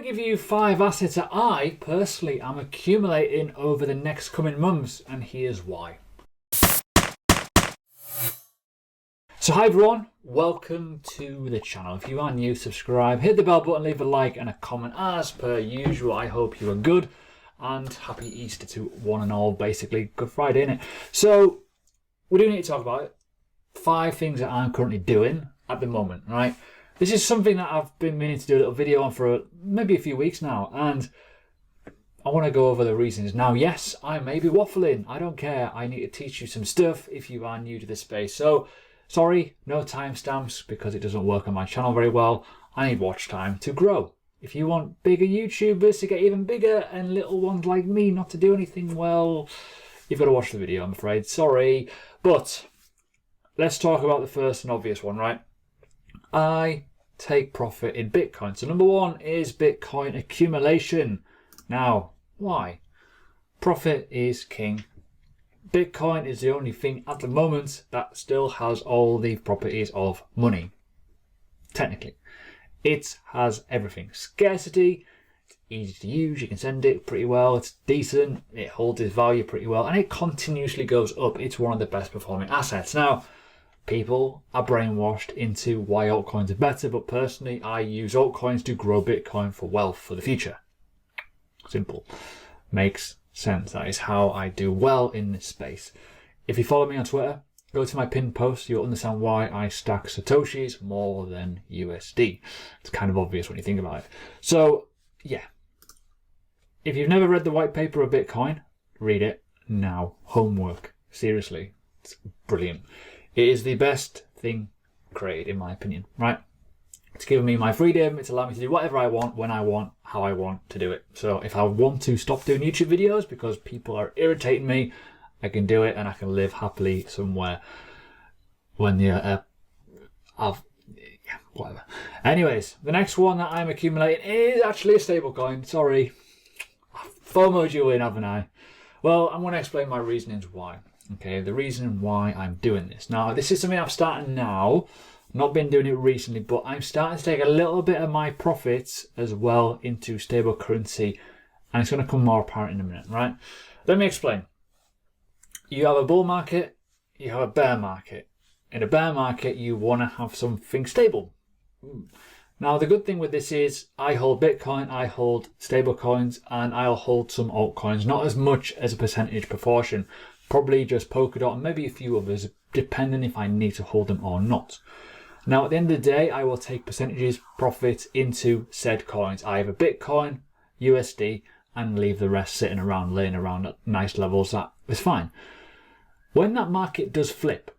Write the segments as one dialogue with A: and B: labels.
A: to give you 5 assets that I personally am accumulating over the next coming months, and here's why. So hi everyone, welcome to the channel. If you are new, subscribe, hit the bell button, leave a like and a comment as per usual. I hope you are good and happy Easter to one and all, basically. Good Friday, innit? So we do need to talk about it. 5 things that I'm currently doing at the moment, right? This is something that I've been meaning to do a little video on for maybe a few weeks now, and I want to go over the reasons. Now, yes, I may be waffling. I don't care. I need to teach you some stuff if you are new to this space. So, sorry, no timestamps because it doesn't work on my channel very well. I need watch time to grow. If you want bigger YouTubers to get even bigger and little ones like me not to do anything, well, you've got to watch the video, I'm afraid. Sorry. But let's talk about the first and obvious one, right? I take profit in Bitcoin. So number 1 is Bitcoin accumulation. Now, why? Profit is king. Bitcoin is the only thing at the moment that still has all the properties of money. Technically. It has everything. Scarcity, it's easy to use, you can send it pretty well, it's decent, it holds its value pretty well, and it continuously goes up. It's one of the best performing assets. Now, people are brainwashed into why altcoins are better, but personally, I use altcoins to grow Bitcoin for wealth for the future. Simple. Makes sense. That is how I do well in this space. If you follow me on Twitter, go to my pinned post, you'll understand why I stack Satoshis more than USD. It's kind of obvious when you think about it. So, yeah. If you've never read the white paper of Bitcoin, read it now. Homework. Seriously. It's brilliant. It is the best thing created, in my opinion, right? It's given me my freedom. It's allowed me to do whatever I want, when I want, how I want to do it. So if I want to stop doing YouTube videos because people are irritating me, I can do it and I can live happily somewhere when whatever. Anyways, the next one that I'm accumulating is actually a stablecoin. Sorry. I've FOMO'd you in, haven't I? Well, I'm going to explain my reasonings why. Okay, the reason why I'm doing this. Now, this is something I'm starting now. Not been doing it recently, but I'm starting to take a little bit of my profits as well into stable currency, and it's going to come more apparent in a minute, right? Let me explain. You have a bull market, you have a bear market. In a bear market, you want to have something stable. Now, the good thing with this is I hold Bitcoin, I hold stable coins, and I'll hold some altcoins, not as much as a percentage proportion. Probably just Polkadot and maybe a few others, depending if I need to hold them or not. Now, at the end of the day, I will take percentages profit into said coins, either Bitcoin, USD, and leave the rest sitting around, laying around at nice levels. That is fine. When that market does flip,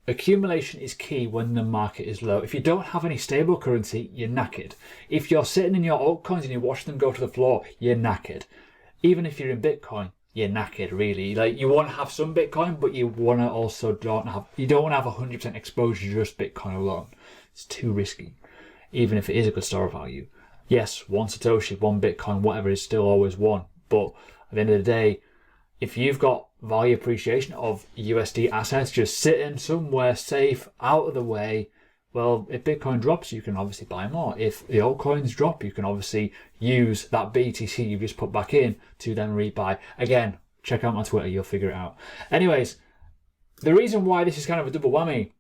A: accumulation is key when the market is low. If you don't have any stable currency, you're knackered. If you're sitting in your altcoins and you watch them go to the floor, you're knackered. Even if you're in Bitcoin, you're knackered, really. Like, you want to have some Bitcoin, but you want to also you don't want to have 100% exposure to just Bitcoin alone. It's too risky, even if it is a good store of value. Yes, 1 Satoshi, 1 Bitcoin, whatever, is still always 1. But at the end of the day, if you've got value appreciation of USD assets just sitting somewhere safe, out of the way, well, if Bitcoin drops, you can obviously buy more. If the altcoins drop, you can obviously use that BTC you've just put back in to then rebuy. Again, check out my Twitter, you'll figure it out. Anyways, the reason why this is kind of a double whammy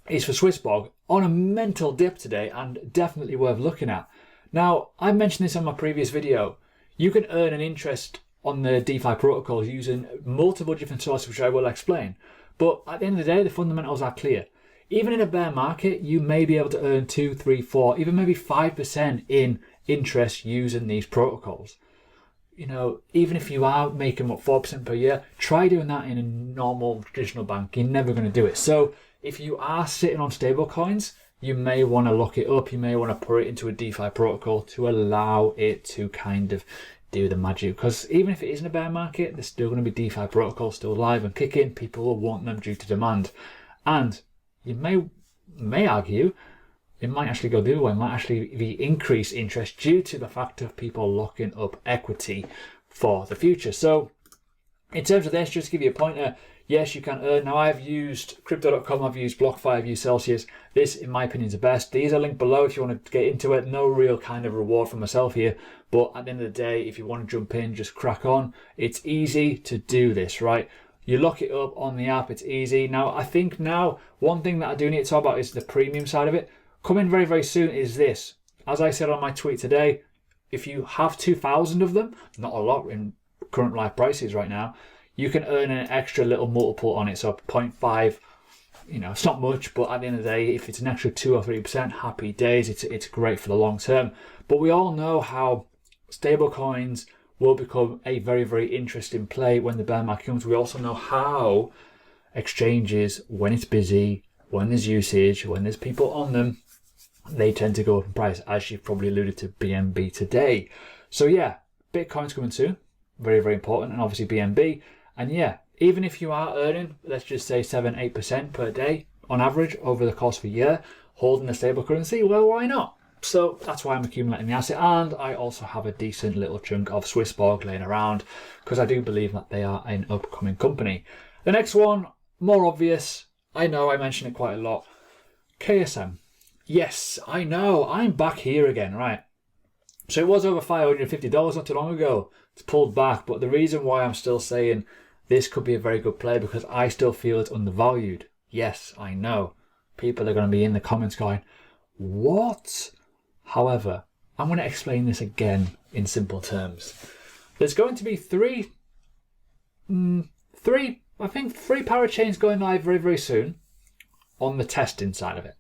A: is for Swissbog on a mental dip today, and definitely worth looking at. Now, I mentioned this on my previous video. You can earn an interest on the DeFi protocols using multiple different sources, which I will explain. But at the end of the day, the fundamentals are clear. Even in a bear market, you may be able to earn 2, 3, 4, even maybe 5% in interest using these protocols. You know, even if you are making what 4% per year, try doing that in a normal traditional bank. You're never going to do it. So if you are sitting on stable coins, you may want to look it up. You may want to put it into a DeFi protocol to allow it to kind of do the magic. Because even if it isn't a bear market, there's still going to be DeFi protocols still live and kicking. People will want them due to demand. And you may argue it might actually go the other way. It might actually be increased interest due to the fact of people locking up equity for the future. So in terms of this, just to give you a pointer, Yes, you can earn. Now, I've used crypto.com, I've used BlockFi, I've used Celsius. This, in my opinion, is the best. These are linked below if you want to get into it. No real kind of reward for myself here. But at the end of the day, if you want to jump in, just crack on. It's easy to do this, right? You look it up on the app, it's easy. Now, I think now, one thing that I do need to talk about is the premium side of it. Coming very, very soon is this. As I said on my tweet today, if you have 2,000 of them, not a lot in current life prices right now, you can earn an extra little multiple on it. So 0.5, it's not much, but at the end of the day, if it's an extra 2 or 3%, happy days. It's great for the long term. But we all know how stable coins will become a very, very interesting play when the bear market comes. We also know how exchanges, when it's busy, when there's usage, when there's people on them, they tend to go up in price, as you've probably alluded to BNB today. So yeah, Bitcoin's coming soon. Very, very important. And obviously BNB. And yeah, even if you are earning, let's just say 7-8% per day on average over the course of a year, holding a stable currency, well, why not? So that's why I'm accumulating the asset. And I also have a decent little chunk of Swissborg laying around because I do believe that they are an upcoming company. The next one, more obvious. I know I mention it quite a lot. KSM. Yes, I know. I'm back here again, right? So it was over $550 not too long ago. It's pulled back. But the reason why I'm still saying this could be a very good play because I still feel it's undervalued. Yes, I know. People are going to be in the comments going, what? However, I'm going to explain this again in simple terms. There's going to be three parachains going live very, very soon on the testing side of it.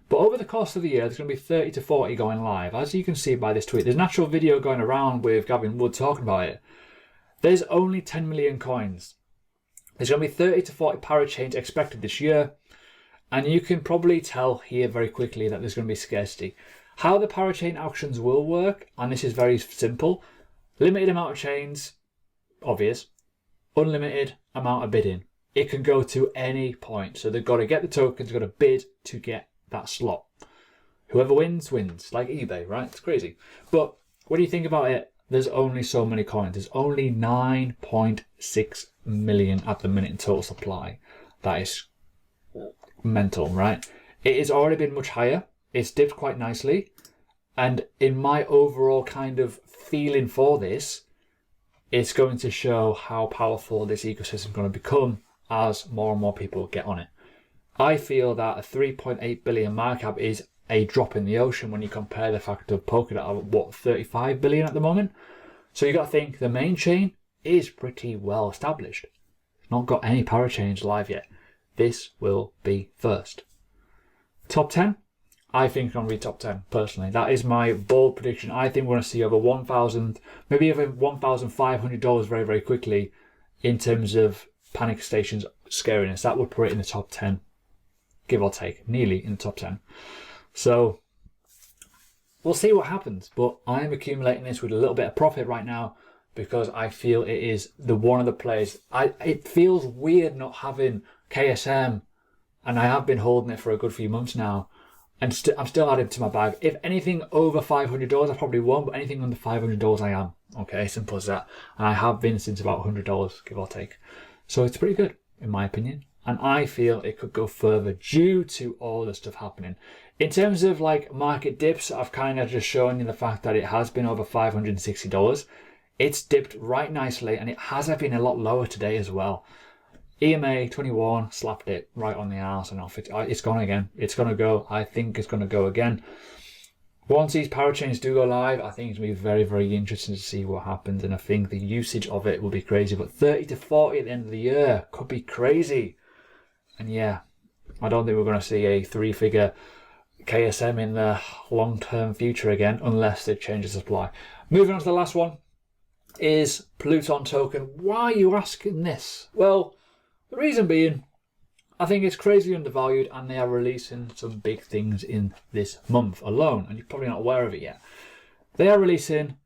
A: But over the course of the year, there's going to be 30 to 40 going live. As you can see by this tweet, there's an actual video going around with Gavin Wood talking about it. There's only 10 million coins. There's going to be 30 to 40 parachains expected this year. And you can probably tell here very quickly that there's going to be scarcity. How the parachain auctions will work, and this is very simple. Limited amount of chains, obvious. Unlimited amount of bidding. It can go to any point. So they've got to get the tokens, they've got to bid to get that slot. Whoever wins, wins. Like eBay, right? It's crazy. But when you think about it, there's only so many coins. There's only 9.6 million at the minute in total supply. That is mental, right? It has already been much higher. It's dipped quite nicely. And in my overall kind of feeling for this, it's going to show how powerful this ecosystem is going to become as more and more people get on it. I feel that a 3.8 billion market cap is a drop in the ocean when you compare the fact of Polkadot at what, 35 billion at the moment. So you got to think the main chain is pretty well established. It's not got any parachains live yet. This will be first. Top 10? I think it's going to be top 10 personally. That is my bold prediction. I think we're going to see over 1,000, maybe even $1,500 very, very quickly in terms of panic stations scariness. That would put it in the top 10, give or take, nearly in the top 10. So we'll see what happens. But I'm accumulating this with a little bit of profit right now because I feel it is the one of the plays. It feels weird not having KSM, and I have been holding it for a good few months now. And I'm still adding to my bag. If anything over $500, I probably won't, but anything under $500, I am. Okay, simple as that. And I have been since about $100, give or take. So it's pretty good, in my opinion. And I feel it could go further due to all the stuff happening. In terms of like market dips, I've kind of just shown you the fact that it has been over $560. It's dipped right nicely, and it has been a lot lower today as well. EMA 21 slapped it right on the arse and off. It's gone again. It's going to go. I think it's going to go again. Once these parachains do go live, I think it's going to be very, very interesting to see what happens. And I think the usage of it will be crazy. But 30 to 40 at the end of the year could be crazy. And yeah, I don't think we're going to see a 3-figure KSM in the long-term future again, unless they change the supply. Moving on to the last one is Pluton token. Why are you asking this? Well, the reason being, I think it's crazily undervalued, and they are releasing some big things in this month alone, and you're probably not aware of it yet. They are releasing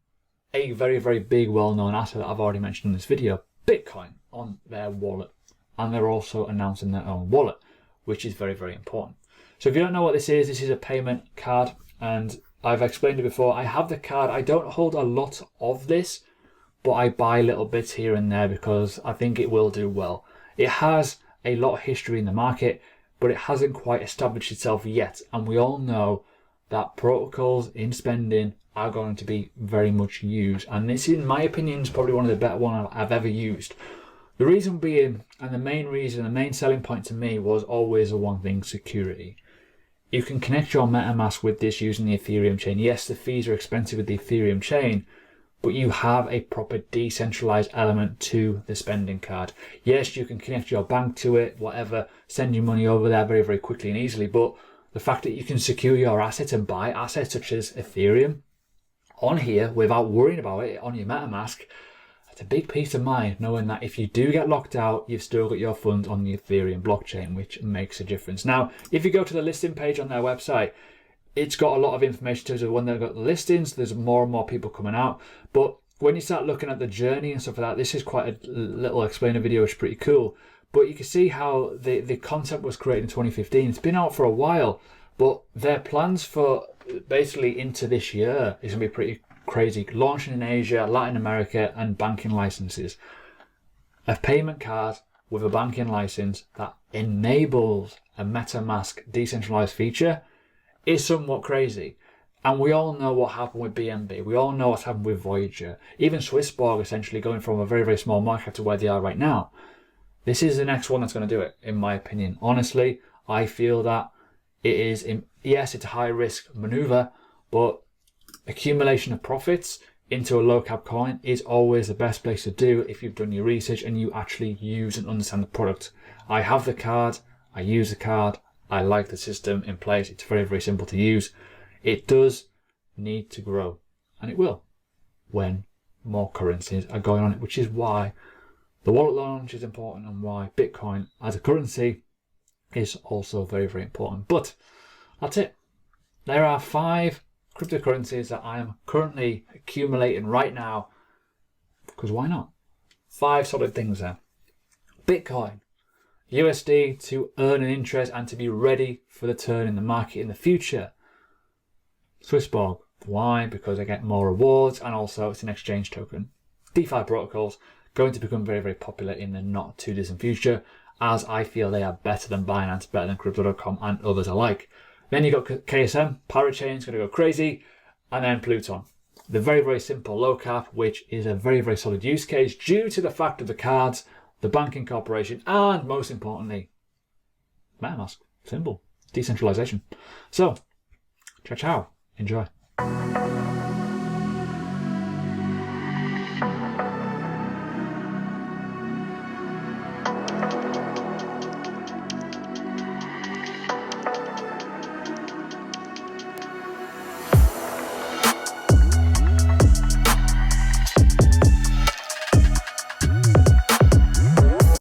A: a very, very big, well-known asset that I've already mentioned in this video, Bitcoin, on their wallet. And they're also announcing their own wallet, which is very, very important. So if you don't know what this is a payment card, and I've explained it before. I have the card. I don't hold a lot of this, but I buy little bits here and there because I think it will do well. It has a lot of history in the market, but it hasn't quite established itself yet. And we all know that protocols in spending are going to be very much used. And this, in my opinion, is probably one of the better ones I've ever used. The reason being, and the main selling point to me was always the one thing: security. You can connect your MetaMask with this using the Ethereum chain. Yes, the fees are expensive with the Ethereum chain, but you have a proper decentralized element to the spending card. Yes, you can connect your bank to it, whatever, send your money over there very, very quickly and easily, but the fact that you can secure your assets and buy assets such as Ethereum on here without worrying about it on your MetaMask, it's a big peace of mind knowing that if you do get locked out, you've still got your funds on the Ethereum blockchain, which makes a difference. Now, if you go to the listing page on their website, it's got a lot of information in terms of when they've got the listings. There's more and more people coming out. But when you start looking at the journey and stuff like that, this is quite a little explainer video, which is pretty cool. But you can see how the concept was created in 2015. It's been out for a while, but their plans for basically into this year is going to be pretty crazy. Launching in Asia, Latin America, and banking licenses. A payment card with a banking license that enables a MetaMask decentralized feature is somewhat crazy. And we all know what happened with BNB. We all know what's happened with Voyager. Even Swissborg essentially going from a very, very small market to where they are right now. This is the next one that's going to do it, in my opinion. Honestly, I feel that it is, yes, it's a high risk maneuver, but accumulation of profits into a low cap coin is always the best place to do if you've done your research and you actually use and understand the product. I have the card, I use the card, I like the system in place. It's very, very simple to use. It does need to grow, and it will when more currencies are going on it, which is why the wallet launch is important and why Bitcoin as a currency is also very, very important. But that's it. There are 5 cryptocurrencies that I am currently accumulating right now, because why not? 5 solid things there. Bitcoin, USD to earn an interest and to be ready for the turn in the market in the future. Swissborg, why? Because I get more rewards and also it's an exchange token. DeFi protocols going to become very, very popular in the not too distant future, as I feel they are better than Binance, better than Crypto.com and others alike. Then you got KSM, Parachain's going to go crazy, and then Pluton. The very, very simple low cap, which is a very, very solid use case due to the fact of the cards, the banking corporation, and most importantly, MetaMask. Simple. Decentralization. So, ciao, ciao. Enjoy.